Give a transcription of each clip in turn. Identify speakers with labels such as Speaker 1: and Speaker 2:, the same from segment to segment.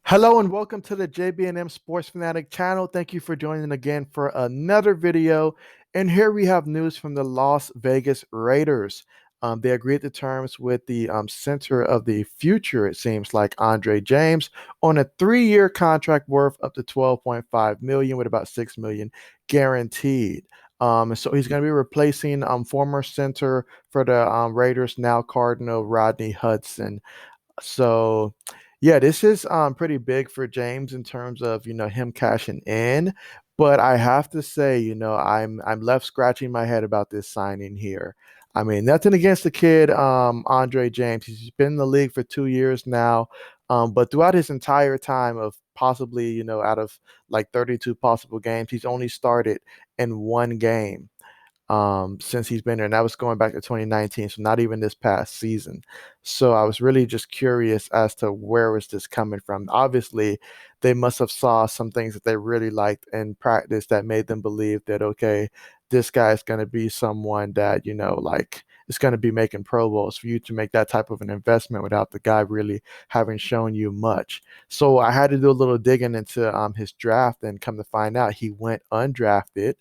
Speaker 1: Hello and welcome to the JB&M Sports Fanatic channel. Thank you for joining again for another video. And here we have news from the Las Vegas Raiders. They agreed to terms with the center of the future, it seems like Andre James, on a 3-year contract worth up to 12.5 million with about 6 million guaranteed. And so he's going to be replacing former center for the Raiders, now Cardinal Rodney Hudson. So, yeah, this is pretty big for James in terms of, him cashing in. But I have to say, I'm left scratching my head about this signing here. I mean, nothing against the kid, Andre James. He's been in the league for 2 years now. But throughout his entire time of possibly, out of like 32 possible games, he's only started in one game since he's been there, and that was going back to 2019, so not even this past season. So I was really just curious as to where was this coming from. Obviously, they must have saw some things that they really liked in practice that made them believe that okay, this guy is going to be someone that like is going to be making Pro Bowls for you to make that type of an investment without the guy really having shown you much. So I had to do a little digging into his draft, and come to find out he went undrafted.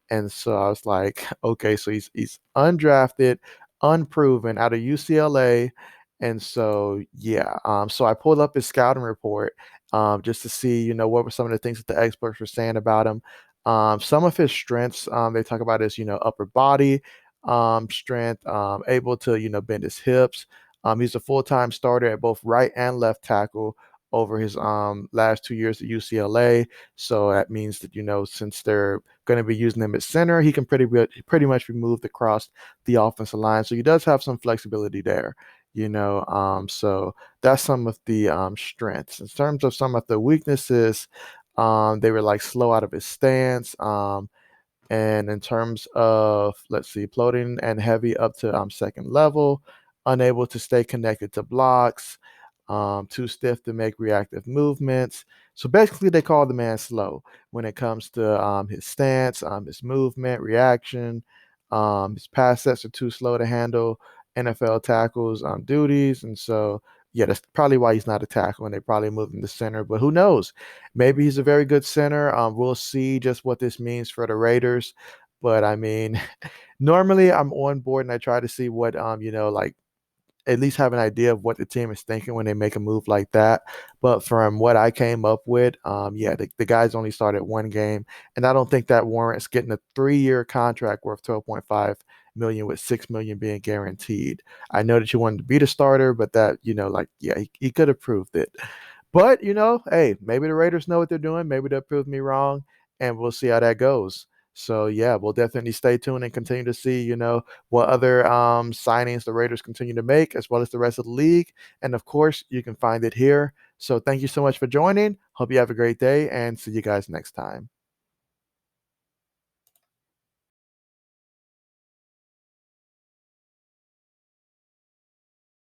Speaker 1: And so I was like, okay, so he's undrafted, unproven out of UCLA. And so yeah, so I pulled up his scouting report just to see, what were some of the things that the experts were saying about him. Some of his strengths, they talk about his, upper body strength, able to, bend his hips. He's a full-time starter at both right and left tackle over his last 2 years at UCLA. So that means that, since they're going to be using him at center, he can pretty much be moved across the offensive line. So he does have some flexibility there, so that's some of the strengths. In terms of some of the weaknesses, they were like slow out of his stance. And in terms of, let's see, floating and heavy up to second level, unable to stay connected to blocks, too stiff to make reactive movements. So basically, they call the man slow when it comes to his stance, his movement, reaction. His pass sets are too slow to handle NFL tackles duties. And so, yeah, that's probably why he's not a tackle, and they probably moved him to center. But who knows? Maybe he's a very good center. We'll see just what this means for the Raiders. But I mean, normally I'm on board and I try to see what like at least have an idea of what the team is thinking when they make a move like that. But from what I came up with, yeah, the guys only started one game, and I don't think that warrants getting a 3-year contract worth 12.5 million with 6 million being guaranteed. I know that you wanted to be the starter, but that like yeah, he could have proved it. But hey, maybe the Raiders know what they're doing. Maybe they'll prove me wrong, and we'll see how that goes. So yeah, we'll definitely stay tuned and continue to see, what other signings the Raiders continue to make, as well as the rest of the league. And of course, you can find it here. So thank you so much for joining. Hope you have a great day, and see you guys next time.